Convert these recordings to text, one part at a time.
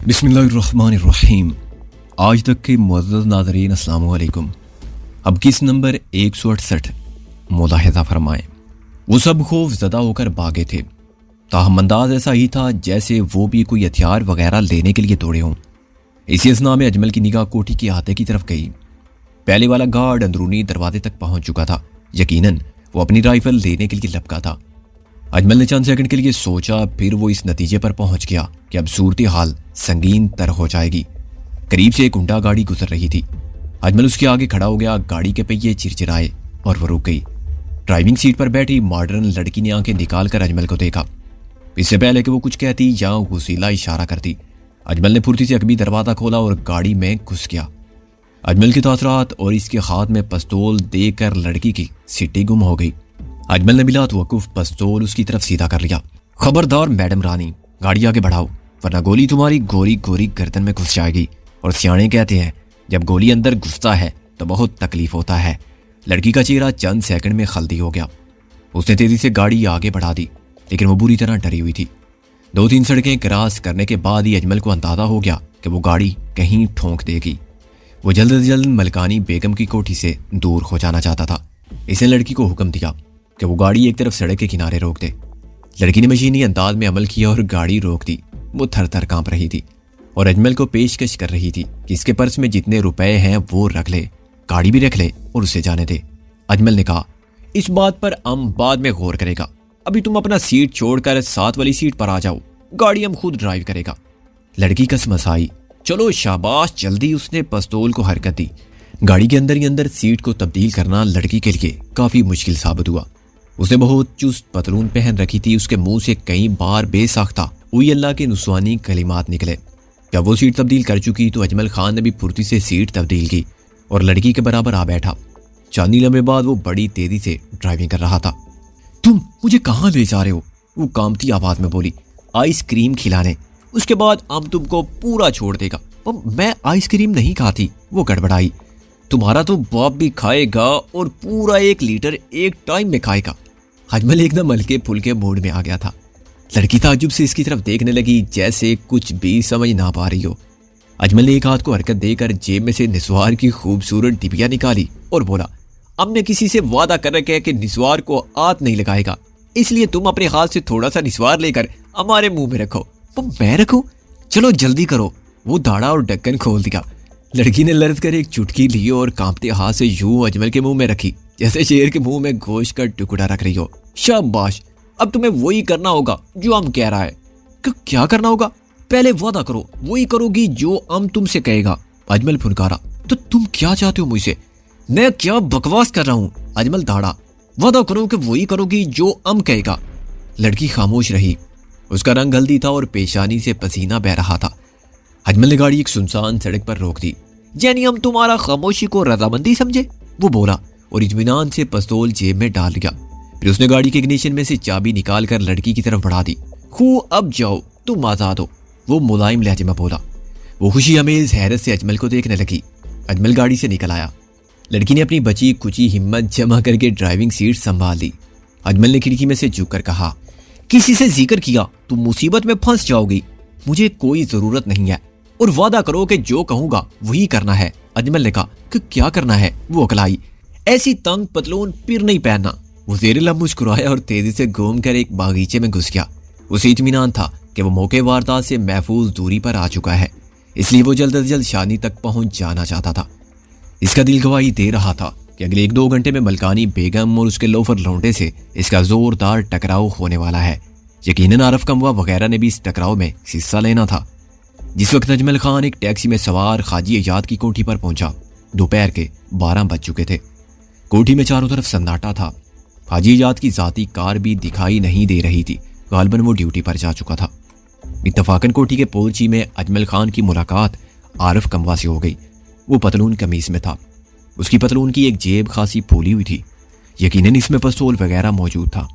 بسم اللہ الرحمن الرحیم۔ آج تک کے معزز ناظرین السلام علیکم۔ اب کس نمبر 168 ملاحظہ فرمائیں۔ وہ سب خوف زدہ ہو کر بھاگے تھے، تاہم انداز ایسا ہی تھا جیسے وہ بھی کوئی ہتھیار وغیرہ لینے کے لیے دوڑے ہوں۔ اسی اثنا میں اجمل کی نگاہ کوٹھی کے احاطے کی طرف گئی۔ پہلے والا گارڈ اندرونی دروازے تک پہنچ چکا تھا۔ یقیناً وہ اپنی رائفل لینے کے لیے لپکا تھا۔ اجمل نے چند سیکنڈ کے لیے سوچا، پھر وہ اس نتیجے پر پہنچ گیا کہ اب صورتحال سنگین تر ہو جائے گی۔ قریب سے ایک ہونڈا گاڑی گزر رہی تھی۔ اجمل اس کے آگے کھڑا ہو گیا۔ گاڑی کے پہیے چرچرائے اور وہ رک گئی۔ ڈرائیونگ سیٹ پر بیٹھی ماڈرن لڑکی نے آنکھیں نکال کر اجمل کو دیکھا۔ اس سے پہلے کہ وہ کچھ کہتی یا غصیلا اشارہ کرتی، اجمل نے پھرتی سے عقبی دروازہ کھولا اور گاڑی میں گھس گیا۔ اجمل کے تاثرات اور اس کے ہاتھ میں پستول دیکھ کر لڑکی کی سٹی گم ہو گئی۔ اجمل نے بلا توقف پستول اس کی طرف سیدھا کر لیا۔ خبردار میڈم رانی، گاڑی آگے بڑھاؤ ورنہ گولی تمہاری گوری گوری گردن میں گھس جائے گی۔ اور سیانے کہتے ہیں جب گولی اندر گھستا ہے تو بہت تکلیف ہوتا ہے۔ لڑکی کا چہرہ چند سیکنڈ میں خلدی ہو گیا۔ اس نے تیزی سے گاڑی آگے بڑھا دی، لیکن وہ بری طرح ڈری ہوئی تھی۔ 2-3 سڑکیں کراس کرنے کے بعد ہی اجمل کو اندازہ ہو گیا کہ وہ گاڑی کہیں ٹھونک دے گی۔ وہ جلد از جلد ملکانی بیگم کی کوٹھی سے دور ہو جانا چاہتا تھا۔ اس نے لڑکی کو حکم دیا کہ وہ گاڑی ایک طرف سڑک کے کنارے روک دے۔ لڑکی نے مشینی انداز میں عمل کیا اور گاڑی روک دی۔ وہ تھر تھر کانپ رہی تھی اور اجمل کو پیشکش کر رہی تھی کہ اس کے پرس میں جتنے روپے ہیں وہ رکھ لے، گاڑی بھی رکھ لے اور اسے جانے دے۔ اجمل نے کہا، اس بات پر ہم بعد میں غور کرے گا، ابھی تم اپنا سیٹ چھوڑ کر ساتھ والی سیٹ پر آ جاؤ، گاڑی ہم خود ڈرائیو کرے گا۔ لڑکی کس آئی، چلو شاباش جلدی۔ اس نے پستول کو حرکت دی۔ گاڑی کے اندر ہی اندر سیٹ کو تبدیل کرنا لڑکی کے لیے کافی مشکل ثابت ہوا۔ اس نے بہت چست پتلون پہن رکھی تھی۔ اس کے منہ سے کئی بار بے ساختہ اوئی اللہ کے نسوانی کلمات نکلے۔ جب وہ سیٹ تبدیل کر چکی تو اجمل خان نے بھی پھرتی سے سیٹ تبدیل کی اور لڑکی کے برابر آ بیٹھا۔ چاندنی لمحے بعد وہ بڑی تیزی سے ڈرائیونگ کر رہا تھا۔ تم مجھے کہاں لے جا رہے ہو؟ وہ کانپتی آواز میں بولی۔ آئس کریم کھلانے، اس کے بعد ہم تم کو پورا چھوڑ دے گا۔ میں آئس کریم نہیں کھاتی، وہ گڑبڑائی۔ تمہارا تو باپ بھی کھائے گا اور پورا 1 لیٹر ایک ٹائم میں کھائے گا۔ اجمل ایک دم ہلکے پھلکے موڈ میں آ گیا تھا۔ لڑکی تعجب سے اس کی طرف دیکھنے لگی جیسے کچھ بھی سمجھ نہ پا رہی ہو۔ اجمل نے ایک ہاتھ کو حرکت دے کر جیب میں سے نسوار کی خوبصورت ڈبیا نکالی اور بولا، ہم نے کسی سے وعدہ کر رکھا ہے کہ نسوار کو ہاتھ نہیں لگائے گا، اس لیے تم اپنے ہاتھ سے تھوڑا سا نسوار لے کر ہمارے منہ میں رکھو۔ میں رکھوں؟ چلو جلدی کرو۔ وہ داڑھا اور ڈھکن کھول دیا۔ لڑکی نے لرز کر ایک چٹکی لی اور کانپتے ہاتھ سے یوں اجمل کے منہ میں رکھی جیسے شیر کے منہ میں گوشت کا ٹکڑا رکھ رہی ہو۔ شاباش، اب تمہیں وہی کرنا ہوگا جو ہم کہہ رہا ہے۔ کیا کرنا ہوگا؟ پہلے وعدہ کرو، وہی کرو گی جو ہم تم سے کہے گا۔ اجمل پھنکارا۔ تو تم کیا چاہتے ہو مجھ سے؟ میں کیا بکواس کر رہا ہوں؟ اجمل داڑھا۔ وعدہ کرو کہ وہی کرو گی جو ہم کہے گا۔ لڑکی خاموش رہی۔ اس کا رنگ ہلدی تھا اور پیشانی سے پسینہ بہ رہا تھا۔ اجمل نے گاڑی ایک سنسان سڑک پر روک دی۔ یعنی ہم تمہارا خاموشی کو رضامندی سمجھے؟ وہ بولا اور اطمینان سے پستول جیب میں ڈال دیا۔ پھر اس نے گاڑی کے اگنیشن میں سے چابی نکال کر لڑکی کی طرف بڑھا دی۔ اب جاؤ، تم آزاد ہو، وہ ملائم لہجے میں بولا۔ وہ خوشی امیز حیرت سے اجمل کو دیکھنے لگی۔ اجمل گاڑی سے نکل آیا۔ لڑکی نے اپنی بچی کچی ہمت جمع کر کے ڈرائیونگ سیٹ سنبھال لی۔ اجمل نے کھڑکی میں سے جھک کر کہا، کسی سے ذکر کیا تم مصیبت میں پھنس جاؤ گی۔ مجھے کوئی ضرورت نہیں ہے، اور وعدہ کرو کہ جو کہوں گا وہی کرنا ہے۔ اجمل نے کہا کہ کیا کرنا ہے؟ وہ اکلائی۔ ایسی تنگ پتلون پھر نہیں پہننا۔ وہ زیر لب مسکرایا اور تیزی سے گھوم کر ایک باغیچے میں گھس گیا۔ اسے اطمینان تھا کہ وہ موقع واردات سے محفوظ دوری پر آ چکا ہے، اس لیے وہ جلد از جلد شانی تک پہنچ جانا چاہتا تھا۔ اس کا دل گواہی دے رہا تھا کہ اگلے 1-2 گھنٹے میں ملکانی بیگم اور اس کے لوفر لونڈے سے اس کا زوردار ٹکراؤ ہونے والا ہے۔ یقیناً عارف کموا وغیرہ نے بھی اس ٹکراؤ میں حصہ لینا تھا۔ جس وقت اجمل خان ایک ٹیکسی میں سوار حاجی ایجاد کی کوٹھی پر پہنچا، دوپہر کے 12 بج چکے تھے۔ کوٹھی میں چاروں طرف سناٹا تھا۔ حاجی ایجاد کی ذاتی کار بھی دکھائی نہیں دے رہی تھی، غالباً وہ ڈیوٹی پر جا چکا تھا۔ اتفاقاً کوٹھی کے پورچی میں اجمل خان کی ملاقات عارف کموا سے ہو گئی۔ وہ پتلون قمیص میں تھا۔ اس کی پتلون کی ایک جیب خاصی پھولی ہوئی تھی، یقیناً اس میں پستول وغیرہ موجود تھا۔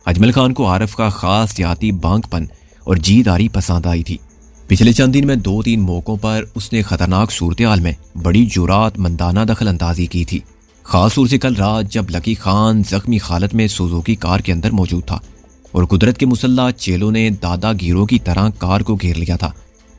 اجمل خان کو عارف کا خاص ذاتی بانک پن اور جیداری پسند آئی تھی۔ پچھلے چند دن میں 2-3 موقعوں پر اس نے خطرناک صورتحال میں بڑی جرات مندانہ دخل اندازی کی تھی، خاص طور سے کل رات جب لکی خان زخمی حالت میں سوزوکی کار کے اندر موجود تھا اور قدرت کے مسلح چیلوں نے دادا گیروں کی طرح کار کو گھیر لیا تھا۔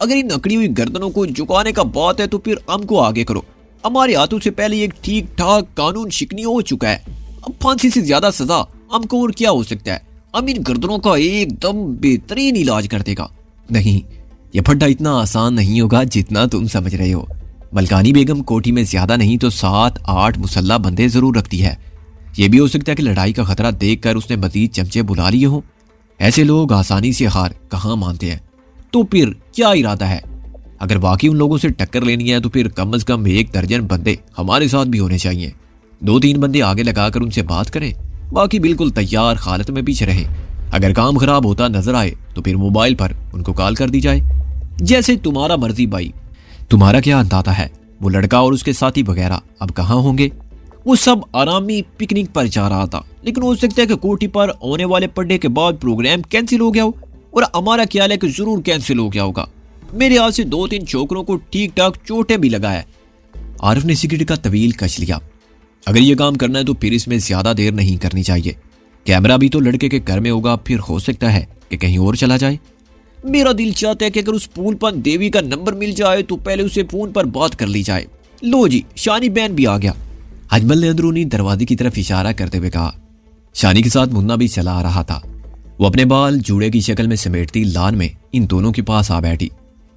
اگر ان اکڑی ہوئی گردنوں کو جھکانے کا بات ہے تو پھر ہم کو آگے کرو. ہمارے ہاتھوں سے پہلے ایک ٹھیک ٹھاک قانون شکنی ہو چکا ہے. اب پھانسی سے زیادہ سزا ہم کو اور کیا ہو سکتا ہے؟ ہم ان گردنوں کا ایک دم بہترین علاج کر دے گا. نہیں، یہ پھڈا اتنا آسان نہیں ہوگا جتنا تم سمجھ رہے ہو. ملکانی بیگم کوٹھی میں زیادہ نہیں تو 7-8 مسلح بندے ضرور رکھتی ہے. یہ بھی ہو سکتا ہے کہ لڑائی کا خطرہ دیکھ کر اس نے مزید چمچے بلا لیے ہوں. ایسے لوگ آسانی سے ہار کہاں مانتے ہیں. تو پھر کیا ارادہ ہے؟ اگر واقعی ان لوگوں سے ٹکر لینی ہے تو پھر کم از کم 1 درجن بندے ہمارے ساتھ بھی ہونے چاہیے. 2-3 بندے آگے لگا کر ان سے بات کریں، باقی بالکل تیار حالت میں پیچھے رہیں. اگر کام خراب ہوتا نظر آئے تو پھر موبائل پر ان کو کال کر دی جائے. جیسے تمہارا مرضی بھائی. تمہارا کیا اندازہ ہے وہ لڑکا اور اس کے ساتھی وغیرہ اب کہاں ہوں گے؟ وہ سب آرامی پکنک پر جا رہا تھا، لیکن ہو سکتا ہے کہ کوٹھی پر ہونے والے پڈے کے بعد پروگرام کینسل ہو گیا ہو، اور ہمارا خیال ہے کہ ضرور کینسل ہو گیا ہوگا. میرے ہاتھ سے 2-3 چھوکروں کو ٹھیک ٹھاک چوٹیں بھی لگایا. عارف نے سگریٹ کا طویل کش لیا. اگر یہ کام کرنا ہے تو پھر اس میں زیادہ دیر نہیں کرنی چاہیے. کیمرہ بھی تو لڑکے کے گھر میں ہوگا، پھر ہو سکتا ہے کہ کہیں اور چلا جائے. میرا دل چاہتا ہے کہ اگر اس پھول پن دیوی کا نمبر مل جائے تو پہلے اسے فون پر بات کر لی جائے. لو جی، شانی بین بھی آ گیا. اجمل نے اندرونی دروازے کی طرف اشارہ کرتے ہوئے کہا. شانی کے ساتھ منا بھی چلا آ رہا تھا. وہ اپنے بال جوڑے کی شکل میں سمیٹتی لان میں ان دونوں کے پاس آ بیٹھی.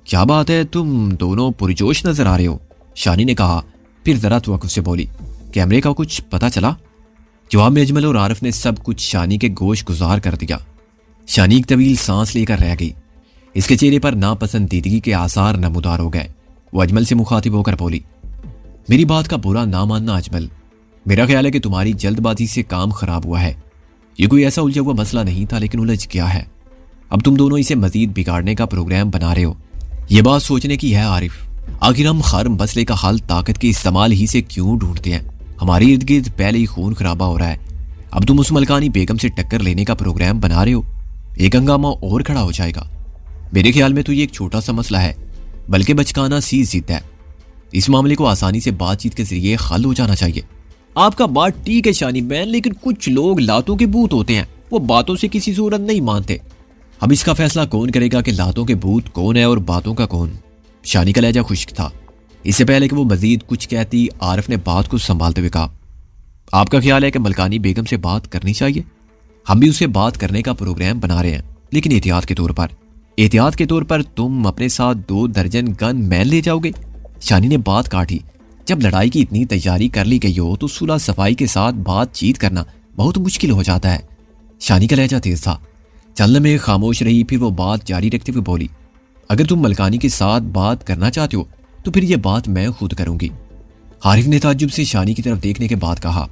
کیا بات ہے، تم دونوں پرجوش نظر آ رہے ہو، شانی نے کہا. پھر ذرا توقف سے بولی، کیمرے کا کچھ پتہ چلا؟ جواب میں اجمل اور عارف نے سب کچھ شانی کے گوش گزار کر دیا. شانی ایک طویل سانس لے کر رہ گئی. اس کے چہرے پر ناپسندیدگی کے آثار نمودار ہو گئے. وہ اجمل سے مخاطب ہو کر بولی، میری بات کا برا نہ ماننا اجمل، میرا خیال ہے کہ تمہاری جلد بازی سے کام خراب ہوا ہے. یہ کوئی ایسا الجھا ہوا مسئلہ نہیں تھا، لیکن الجھ گیا ہے. اب تم دونوں اسے مزید بگاڑنے کا پروگرام بنا رہے ہو. یہ بات سوچنے کی ہے عارف. آخر ہم ہر مسئلے کا حل طاقت کے استعمال ہی سے کیوں ڈھونڈتے ہیں؟ ہماری ارد گرد پہلے ہی خون خرابہ ہو رہا ہے. اب تم اس ملکانی بیگم سے ٹکر لینے کا پروگرام بنا رہے ہو. ایک ہنگامہ اور کھڑا ہو جائے گا. میرے خیال میں تو یہ ایک چھوٹا سا مسئلہ ہے، بلکہ بچکانہ سی ضد ہے. اس معاملے کو آسانی سے بات چیت کے ذریعے حل ہو جانا چاہیے. آپ کا بات ٹھیک ہے شانی بہن، لیکن کچھ لوگ لاتوں کے بھوت ہوتے ہیں، وہ باتوں سے کسی صورت نہیں مانتے. اب اس کا فیصلہ کون کرے گا کہ لاتوں کے بھوت کون ہے اور باتوں کا کون؟ شانی کا لہجہ خشک تھا. اس سے پہلے کہ وہ مزید کچھ کہتی، عارف نے بات کو سنبھالتے ہوئے کہا، آپ کا خیال ہے کہ ملکانی بیگم سے بات کرنی چاہیے؟ ہم بھی اسے بات کرنے کا پروگرام بنا رہے ہیں، لیکن احتیاط کے طور پر. احتیاط کے طور پر تم اپنے ساتھ 2 درجن گن مین لے جاؤ گے؟ شانی نے بات کاٹی. جب لڑائی کی اتنی تیاری کر لی گئی ہو تو صلح صفائی کے ساتھ بات چیت کرنا بہت مشکل ہو جاتا ہے. شانی کا لہجہ تیز تھا. چلنے میں خاموش رہی، پھر وہ بات جاری رکھتے ہوئے بولی، اگر تم ملکانی کے ساتھ بات کرنا چاہتے ہو تو پھر یہ بات میں خود کروں گی. عارف نے تعجب سے شانی کی طرف دیکھنے کے بعد کہا،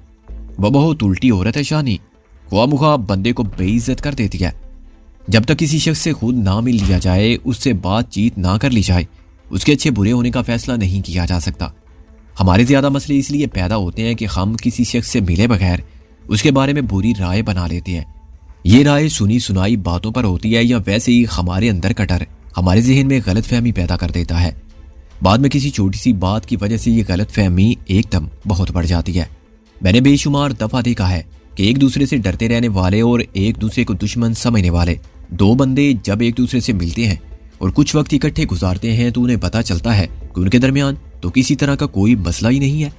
وہ بہت الٹی عورت ہے شانی، خواہ مخواہ بندے کو بے عزت کر دیتی ہے. جب تک کسی شخص سے خود نہ مل لیا جائے، اس سے بات چیت نہ کر لی جائے، اس کے اچھے برے ہونے کا فیصلہ نہیں کیا جا سکتا. ہمارے زیادہ مسئلے اس لیے پیدا ہوتے ہیں کہ ہم کسی شخص سے ملے بغیر اس کے بارے میں بری رائے بنا لیتے ہیں. یہ رائے سنی سنائی باتوں پر ہوتی ہے یا ویسے ہی ہمارے اندر کا ڈر ہمارے ذہن میں غلط فہمی پیدا کر دیتا ہے. بعد میں کسی چھوٹی سی بات کی وجہ سے یہ غلط فہمی ایک دم بہت بڑھ جاتی ہے. میں نے بے شمار دفعہ دیکھا ہے کہ ایک دوسرے سے ڈرتے رہنے والے اور ایک دوسرے کو دشمن سمجھنے والے 2 بندے جب ایک دوسرے سے ملتے ہیں اور کچھ وقت اکٹھے گزارتے ہیں تو انہیں پتہ چلتا ہے کہ ان کے درمیان تو کسی طرح کا کوئی مسئلہ ہی نہیں ہے.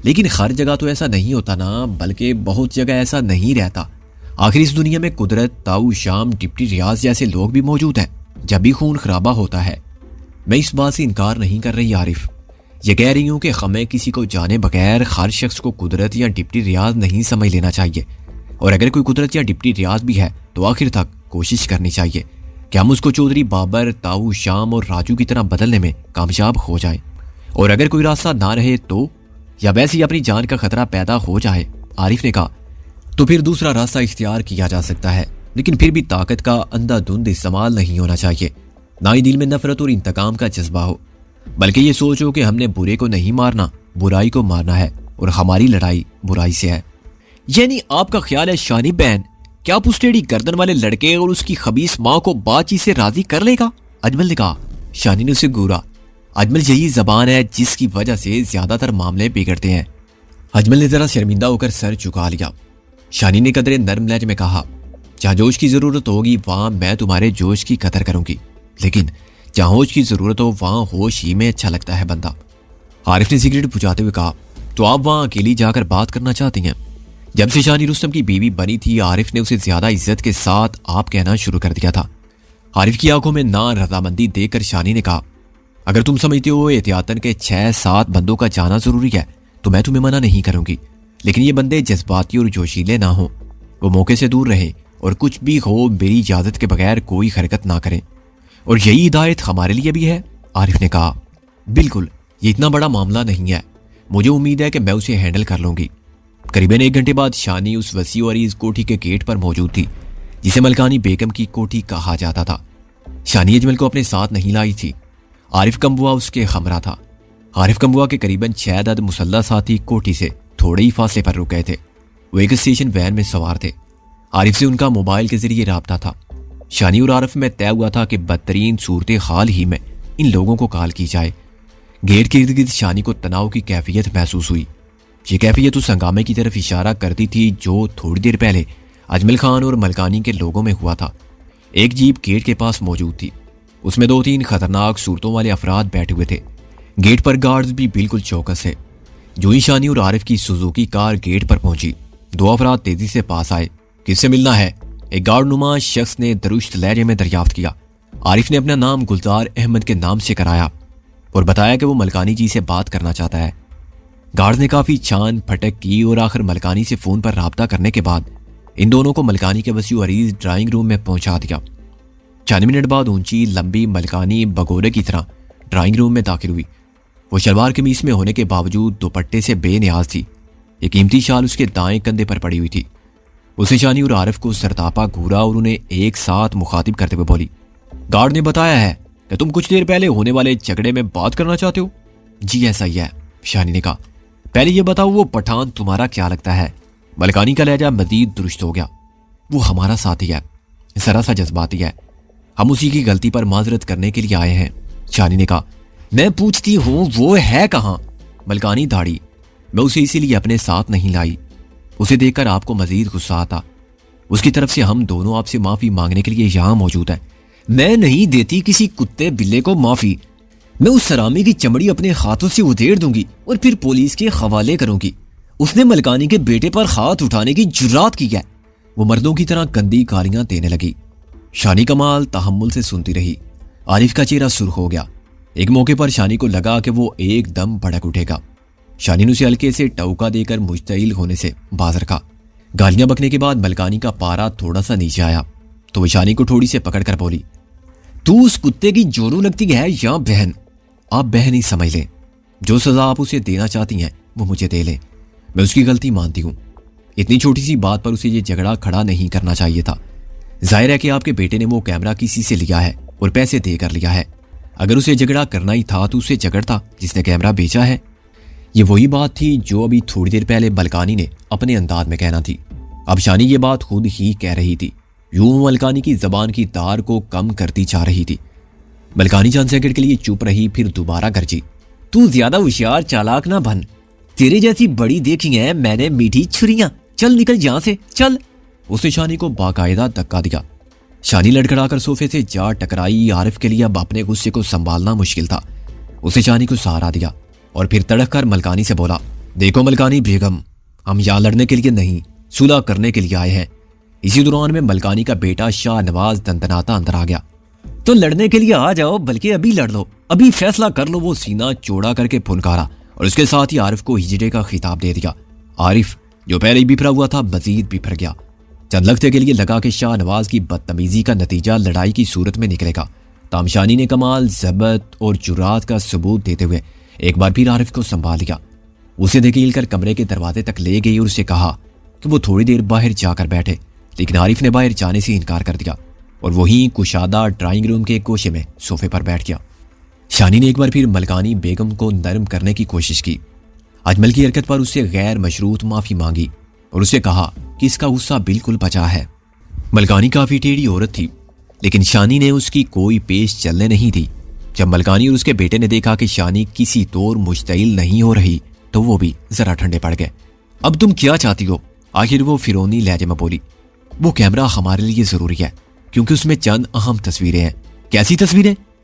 لیکن ہر جگہ تو ایسا نہیں ہوتا نا، بلکہ بہت جگہ ایسا نہیں رہتا. آخر اس دنیا میں قدرت، تاؤ شام، ڈپٹی ریاض جیسے لوگ بھی موجود ہیں. جب بھی خون خرابہ ہوتا ہے. میں اس بات سے انکار نہیں کر رہی عارف، یہ کہہ رہی ہوں کہ ہمیں کسی کو جانے بغیر ہر شخص کو قدرت یا ڈپٹی ریاض نہیں سمجھ لینا چاہیے. اور اگر کوئی قدرت یا ڈپٹی ریاض بھی ہے تو آخر تک کوشش کرنی چاہیے کہ ہم اس کو چودھری بابر، تاؤ شام اور راجو کی طرح بدلنے میں کامیاب ہو جائیں. اور اگر کوئی راستہ نہ رہے تو، یا ویسے ہی اپنی جان کا خطرہ پیدا ہو جائے، عارف نے کہا، تو پھر دوسرا راستہ اختیار کیا جا سکتا ہے. لیکن پھر بھی طاقت کا اندھا دھند استعمال نہیں ہونا چاہیے. نہ ہی دل میں نفرت اور انتقام کا جذبہ ہو، بلکہ یہ سوچو کہ ہم نے برے کو نہیں مارنا، برائی کو مارنا ہے، اور ہماری لڑائی برائی سے ہے. یعنی آپ کا خیال ہے شانی بہن کیا پسٹیڑی گردن والے لڑکے اور اس کی خبیث ماں کو بات چیت سے راضی کر لے گا؟ اجمل نے کہا. شانی نے اسے گورا. اجمل یہی زبان ہے جس کی وجہ سے زیادہ تر معاملے بگڑتے ہیں. اجمل نے ذرا شرمندہ ہو کر سر چکا لیا. شانی نے قدرے نرم لہجے میں کہا، جہاں جوش کی ضرورت ہوگی وہاں میں تمہارے جوش کی قدر کروں گی، لیکن جہاں ہوش کی ضرورت ہو وہاں ہوش ہی میں اچھا لگتا ہے بندہ۔ عارف نے سگریٹ بجھاتے ہوئے کہا، تو آپ وہاں اکیلی جا کر بات کرنا چاہتی ہیں؟ جب سے شانی رستم کی بیوی بنی تھی عارف نے اسے زیادہ عزت کے ساتھ آپ کہنا شروع کر دیا تھا۔ عارف کی آنکھوں میں نا رضامندی دیکھ کر شانی نے کہا، اگر تم سمجھتے ہو احتیاطاً کے 6-7 بندوں کا جانا ضروری ہے تو میں تمہیں منع نہیں کروں گی، لیکن یہ بندے جذباتی اور جوشیلے نہ ہوں، وہ موقع سے دور رہیں اور کچھ بھی ہو میری اجازت کے بغیر کوئی حرکت نہ کریں۔ اور یہی ہدایت ہمارے لیے بھی ہے؟ عارف نے کہا، بالکل، یہ اتنا بڑا معاملہ نہیں ہے، مجھے امید ہے کہ میں اسے ہینڈل کر لوں گی۔ قریباً 1 گھنٹے بعد شانی اس وسیع و عریض کوٹھی کے گیٹ پر موجود تھی جسے ملکانی بیگم کی کوٹھی کہا جاتا تھا۔ شانی اجمل کو اپنے ساتھ نہیں لائی تھی، عارف کمبوا اس کے ہمراہ تھا۔ عارف کمبوا کے قریباً 6 عدد مسلح ساتھی کوٹھی سے تھوڑے ہی فاصلے پر رک گئے تھے۔ وہ ایک اسٹیشن وین میں سوار تھے۔ عارف سے ان کا موبائل کے ذریعے رابطہ تھا۔ شانی اور عارف میں طے ہوا تھا کہ بدترین صورتحال ہی میں ان لوگوں کو کال کی جائے۔ گیٹ کے ارد گرد شانی کو تناؤ کی کیفیت محسوس ہوئی۔ یہ کیفیت اس ہنگامے کی طرف اشارہ کرتی تھی جو تھوڑی دیر پہلے اجمل خان اور ملکانی کے لوگوں میں ہوا تھا۔ ایک جیپ گیٹ کے پاس موجود تھی، اس میں 2-3 خطرناک صورتوں والے افراد بیٹھے ہوئے تھے۔ گیٹ پر گارڈز بھی بالکل چوکس تھے۔ جو ہی شانی اور عارف کی سوزوکی کار گیٹ پر پہنچی 2 افراد تیزی سے پاس آئے۔ کس سے ملنا ہے؟ ایک گارڈ نما شخص نے درشت لہجے میں دریافت کیا۔ عارف نے اپنا نام گلزار احمد کے نام سے کرایا اور بتایا کہ وہ ملکانی جی سے بات کرنا چاہتا ہے۔ گارڈ نے کافی چھان پھٹک کی اور آخر ملکانی سے فون پر رابطہ کرنے کے بعد ان دونوں کو ملکانی کے وسیع عریض ڈرائنگ روم میں پہنچا دیا۔ 4 منٹ بعد اونچی لمبی ملکانی بگورے کی طرح ڈرائنگ روم میں داخل ہوئی۔ وہ شلوار قمیص میں ہونے کے باوجود دوپٹے سے بے نیاز تھی۔ ایک قیمتی شال اس کے دائیں کندھے پر پڑی ہوئی تھی۔ اسے شانی اور عارف کو سرتاپا گھورا اور انہیں ایک ساتھ مخاطب کرتے ہوئے بولی، گارڈ نے بتایا ہے کہ تم کچھ دیر پہلے ہونے والے جھگڑے میں بات کرنا چاہتے ہو؟ جی ایسا ہی ہے، شانی نے کہا۔ پہلے یہ بتاؤ وہ پٹھان تمہارا کیا لگتا ہے؟ ملکانی کا لہجہ مزید درست ہو گیا۔ وہ ہمارا ساتھی ہے، ذرا سا جذباتی ہے، ہم اسی کی غلطی پر معذرت کرنے کے لیے آئے ہیں، شانی نے کہا۔ میں پوچھتی ہوں وہ ہے کہاں؟ ملکانی دھاڑی، میں اسے اسی لیے اپنے ساتھ نہیں لائی، اسے دیکھ کر آپ کو مزید غصہ آتا، اس کی طرف سے ہم دونوں آپ سے معافی مانگنے کے لیے یہاں موجود ہیں۔ میں نہیں دیتی کسی کتے بلے کو معافی، میں اس سرامی کی چمڑی اپنے ہاتھوں سے ادھیڑ دوں گی اور پھر پولیس کے حوالے کروں گی۔ اس نے ملکانی کے بیٹے پر ہاتھ اٹھانے کی جرات کی ہے۔ وہ مردوں کی طرح گندی گالیاں دینے لگی۔ شانی کمال تحمل سے سنتی رہی۔ عارف کا چہرہ سرخ ہو گیا۔ ایک موقع پر شانی کو لگا کہ وہ ایک دم بھڑک اٹھے گا۔ شانی نے اسے ہلکے سے ٹوکا دے کر مشتعل ہونے سے باز رکھا۔ گالیاں بکنے کے بعد ملکانی کا پارا تھوڑا سا نیچے آیا تو وہ شانی کو تھوڑی سے پکڑ کر بولی، تو اس کتے کی جورو لگتی ہے یا بہن؟ آپ بہن ہی سمجھ لیں، جو سزا آپ اسے دینا چاہتی ہیں وہ مجھے دے لیں، میں اس کی غلطی مانتی ہوں۔ اتنی چھوٹی سی بات پر اسے یہ جھگڑا کھڑا نہیں کرنا چاہیے تھا۔ ظاہر ہے کہ آپ کے بیٹے نے وہ کیمرہ کسی سے لیا ہے اور پیسے دے کر لیا ہے۔ اگر اسے جھگڑا کرنا ہی تھا تو اسے جھگڑتا جس نے کیمرہ بیچا ہے۔ یہ وہی بات تھی جو ابھی تھوڑی دیر پہلے ملکانی نے اپنے انداز میں کہنا تھی۔ اب شانی یہ بات خود ہی کہہ رہی تھی، یوں ملکانی کی زبان کی تار کو کم کرتی جا رہی تھی۔ ملکانی چند سیکنڈ کے لیے چپ رہی، پھر دوبارہ گرجی، تو زیادہ ہوشیار چالاک نہ بن، تیرے جیسی بڑی دیکھی ہیں میں نے میٹھی چھریاں، چل نکل یہاں سے چل۔ اسے شانی کو باقاعدہ دھکا دیا۔ شانی لڑکھڑا کر صوفے سے جا ٹکرائی۔ عارف کے لیے اب اپنے غصے کو سنبھالنا مشکل تھا۔ اسے شانی کو سہارا دیا اور پھر تڑک کر ملکانی سے بولا، دیکھو ملکانی بیگم، ہم یہاں لڑنے کے لیے نہیں، صلح کرنے کے لیے آئے ہیں۔ اسی دوران میں ملکانی کا بیٹا شاہ نواز دندناتا اندر آ گیا۔ تو لڑنے کے لیے آ جاؤ، بلکہ ابھی لڑ لو، ابھی فیصلہ کر لو۔ وہ سینہ چوڑا کر کے پھنکارا اور اس کے ساتھ ہی عارف کو ہجڑے کا خطاب دے دیا۔ عارف جو پہلے ہی بفرا ہوا تھا مزید بفر گیا۔ چند لگتے کے لیے لگا کہ شاہ نواز کی بدتمیزی کا نتیجہ لڑائی کی صورت میں نکلے گا۔ تاہم شانی نے کمال ضبط اور جرات کا ثبوت دیتے ہوئے ایک بار پھر عارف کو سنبھال لیا۔ اسے دھکیل کر کمرے کے دروازے تک لے گئی اور اسے کہا کہ وہ تھوڑی دیر باہر جا کر بیٹھے، لیکن عارف نے باہر جانے سے انکار کر دیا اور وہیں کشادہ ڈرائنگ روم کے گوشے میں صوفے پر بیٹھ گیا۔ شانی نے ایک بار پھر ملکانی بیگم کو نرم کرنے کی کوشش کی۔ اجمل کی حرکت پر اس سے غیر مشروط معافی مانگی اور اسے کہا کہ اس کا غصہ بالکل بچا ہے۔ ملکانی کافی ٹیڑھی عورت تھی، لیکن شانی نے اس کی کوئی پیش چلنے نہیں دی۔ جب ملکانی اور اس کے بیٹے نے دیکھا کہ شانی کسی طور مشتعل نہیں ہو رہی تو وہ بھی ذرا ٹھنڈے پڑ گئے۔ اب تم کیا چاہتی ہو؟ آخر وہ فرونی لہجے میں بولی۔ وہ کیمرہ ہمارے لیے ضروری ہے کیونکہ اس میں چند اہم تصویریں ہیں۔ کیسی تصویریں؟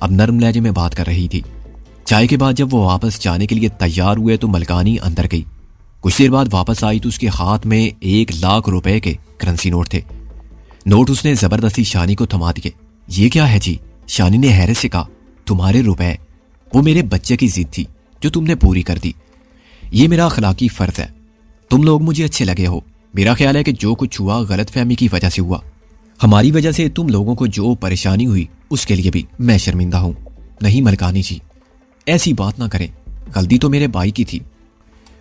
اب نرم لہجے میں بات کر رہی تھی۔ چائے کے بعد جب وہ واپس جانے کے لیے تیار ہوئے تو ملکانی اندر گئی۔ کچھ دیر بعد واپس آئی تو اس کے ہاتھ میں 1,00,000 روپے کے کرنسی نوٹ تھے۔ نوٹ اس نے زبردستی شانی کو تھما دیے۔ یہ کیا ہے جی؟ شانی نے حیرت سے کہا۔ تمہارے روپے؟ وہ میرے بچے کی ضد تھی جو تم نے پوری کر دی۔ یہ میرا اخلاقی فرض ہے۔ تم لوگ مجھے اچھے لگے ہو۔ میرا خیال ہے کہ جو کچھ ہوا غلط فہمی کی وجہ سے ہوا۔ ہماری وجہ سے تم لوگوں کو جو پریشانی ہوئی اس کے لیے بھی میں شرمندہ ہوں۔ نہیں ملکانی جی، ایسی بات نہ کریں، غلطی تو میرے بھائی کی تھی۔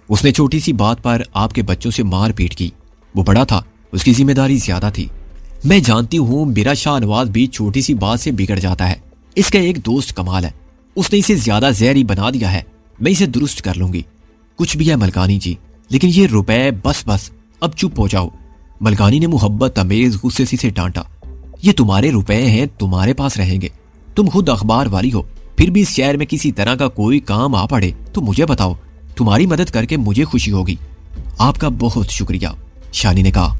اس نے چھوٹی سی بات پر آپ کے بچوں سے مار پیٹ کی۔ وہ بڑا تھا، اس کی ذمہ داری زیادہ تھی۔ میں جانتی ہوں میرا شاہ نواز بھی چھوٹی سی بات سے بگڑ جاتا ہے۔ اس کا ایک دوست کمال ہے، اس نے اسے زیادہ زہری بنا دیا ہے۔ میں اسے درست کر لوں گی۔ کچھ بھی ہے ملکانی جی، لیکن یہ روپے بس اب چپ ہو جاؤ۔ ملکانی نے محبت امیز غصے سے اسے ڈانٹا۔ یہ تمہارے روپے ہیں، تمہارے پاس رہیں گے۔ تم خود اخبار والی ہو، پھر بھی اس شہر میں کسی طرح کا کوئی کام آ پڑے تو مجھے بتاؤ، تمہاری مدد کر کے مجھے خوشی ہوگی۔ آپ کا بہت شکریہ، شانی نے کہا۔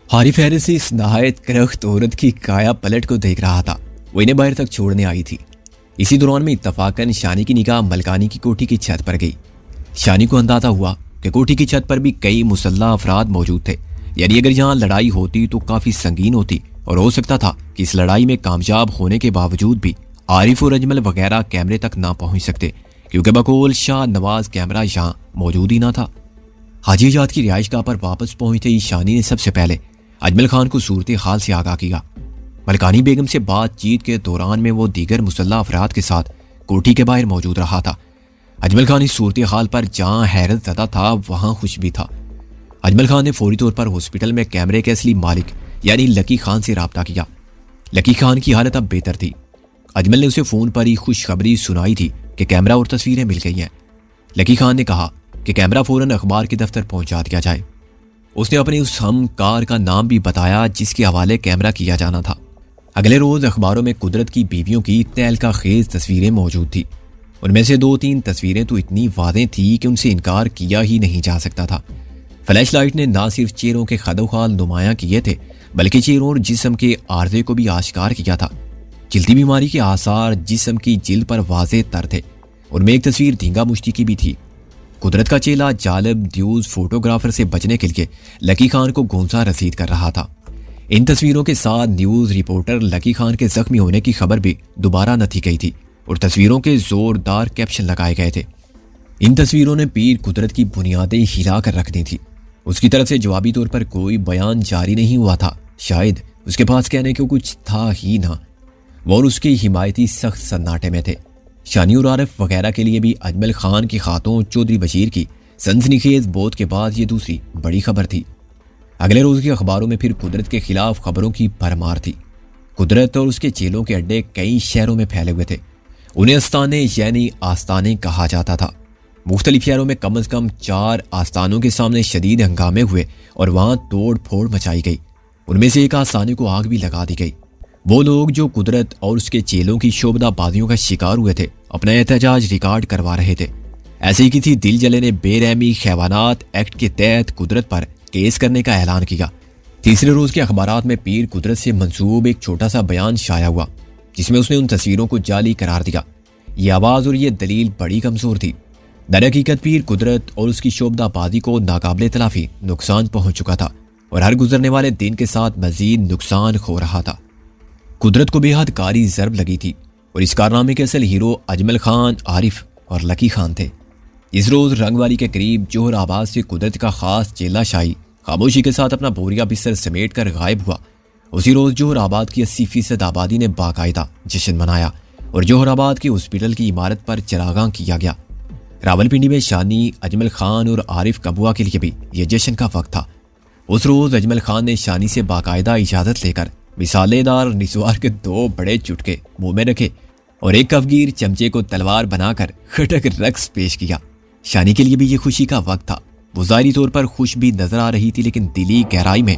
عارف حیرت سے اس نہایت کرخت عورت کی کایا پلٹ کو دیکھ رہا تھا۔ وہ انہیں باہر تک چھوڑنے آئی تھی۔ اسی دوران میں اتفاقاً شانی کی نگاہ ملکانی کی کوٹھی کی چھت پر گئی۔ شانی کو اندازہ ہوا کہ کوٹھی کی چھت پر بھی کئی مسلح افراد موجود تھے، یعنی اگر یہاں لڑائی ہوتی تو کافی سنگین ہوتی، اور ہو سکتا تھا کہ اس لڑائی میں کامیاب ہونے کے باوجود بھی عارف اور اجمل وغیرہ کیمرے تک نہ پہنچ سکتے، کیونکہ بقول شاہ نواز کیمرہ یہاں موجود ہی نہ تھا۔ حاجی جات کی رہائش گاہ پر واپس پہنچتے ہی شانی نے سب سے پہلے اجمل خان کو صورتحال سے آگاہ کیا۔ ملکانی بیگم سے بات چیت کے دوران میں وہ دیگر مسلح افراد کے ساتھ کوٹھی کے باہر موجود رہا تھا۔ اجمل خان اس صورتحال پر جہاں حیرت زدہ تھا وہاں خوش بھی تھا۔ اجمل خان نے فوری طور پر ہاسپٹل میں کیمرے کے اصلی مالک یعنی لکی خان سے رابطہ کیا۔ لکی خان کی حالت اب بہتر تھی۔ اجمل نے اسے فون پر ہی خوشخبری سنائی تھی کہ کیمرہ اور تصویریں مل گئی ہیں۔ لکی خان نے کہا کہ کیمرہ فوراً اخبار کے دفتر پہنچا دیا جائے۔ اس نے اپنے اس ہم کار کا نام بھی بتایا جس کے حوالے کیمرہ کیا جانا تھا۔ اگلے روز اخباروں میں قدرت کی بیویوں کی تہلکہ خیز تصویریں موجود تھیں۔ ان میں سے 2-3 تصویریں تو اتنی واضح تھیں کہ ان سے انکار کیا ہی نہیں جا سکتا تھا۔ فلیش لائٹ نے نہ صرف چہروں کے خد و خال نمایاں کیے تھے بلکہ چہروں اور جسم کے عارضے کو بھی آشکار کیا تھا۔ جلدی بیماری کے آثار جسم کی جلد پر واضح تر تھے۔ ان میں ایک تصویر دھینگا مشتی کی بھی تھی۔ قدرت کا چیلا جالب دیوز فوٹوگرافر سے بچنے کے لیے لکی خان کو گونسا رسید کر رہا تھا۔ ان تصویروں کے ساتھ نیوز رپورٹر لکی خان کے زخمی ہونے کی خبر بھی دوبارہ نہ تھی گئی تھی اور تصویروں کے زوردار کیپشن لگائے گئے تھے۔ ان تصویروں نے پیر قدرت کی بنیادیں ہلا کر رکھ دی تھی۔ اس کی طرف سے جوابی طور پر کوئی بیان جاری نہیں ہوا تھا، شاید اس کے پاس کہنے کو کچھ تھا ہی نہ۔ وہ اور اس کے حمایتی سخت سناٹے میں تھے۔ شانی اور عارف وغیرہ کے لیے بھی اجمل خان کی خاتون چودھری بشیر کی سنسنی خیز موت کے بعد یہ دوسری بڑی خبر تھی۔ اگلے روز کے اخباروں میں پھر قدرت کے خلاف خبروں کی بھرمار تھی۔ قدرت اور اس کے چیلوں کے اڈے کئی شہروں میں پھیلے ہوئے تھے۔ انہیں آستانے یعنی آستانے کہا جاتا تھا۔ مختلف شہروں میں کم از کم 4 آستانوں کے سامنے شدید ہنگامے ہوئے اور وہاں توڑ پھوڑ مچائی گئی۔ ان میں سے ایک آستانے کو آگ بھی لگا دی گئی۔ وہ لوگ جو قدرت اور اس کے چیلوں کی شعبدہ بازیوں کا شکار ہوئے تھے اپنا احتجاج ریکارڈ کروا رہے تھے۔ ایسے ہی کسی دل جلے نے بے رحمی حیوانات ایکٹ کے تحت قدرت پر کیس کرنے کا اعلان کیا۔ تیسرے روز کے اخبارات میں پیر قدرت سے منسوب ایک چھوٹا سا بیان شائع ہوا جس میں اس نے ان تصویروں کو جعلی قرار دیا۔ یہ آواز اور یہ دلیل بڑی کمزور تھی۔ در حقیقت پیر قدرت اور اس کی شعبدہ بازی کو ناقابل تلافی نقصان پہنچ چکا تھا اور ہر گزرنے والے دن کے ساتھ مزید نقصان ہو رہا تھا۔ قدرت کو بے حد کاری ضرب لگی تھی اور اس کارنامے کے اصل ہیرو اجمل خان، عارف اور لکی خان تھے۔ اس روز رنگ والی کے قریب جوہر آباد سے قدرت کا خاص چیلا شاہی خاموشی کے ساتھ اپنا بوریا بستر سمیٹ کر غائب ہوا۔ اسی روز جوہر آباد کی 80% آبادی نے باقاعدہ جشن منایا اور جوہر آباد کے ہاسپٹل کی عمارت پر چراغاں کیا گیا۔ راولپنڈی میں شانی، اجمل خان اور عارف کبوا کے لیے بھی یہ جشن کا وقت تھا۔ اس روز اجمل خان نے شانی سے باقاعدہ اجازت لے کر مثالے دار نسوار کے 2 بڑے چٹکے منہ میں رکھے اور ایک کفگیر چمچے کو تلوار بنا کر کھٹک رقص پیش کیا۔ شانی کے لیے بھی یہ خوشی کا وقت تھا۔ وہ ظاہری طور پر خوش بھی نظر آ رہی تھی لیکن دلی گہرائی میں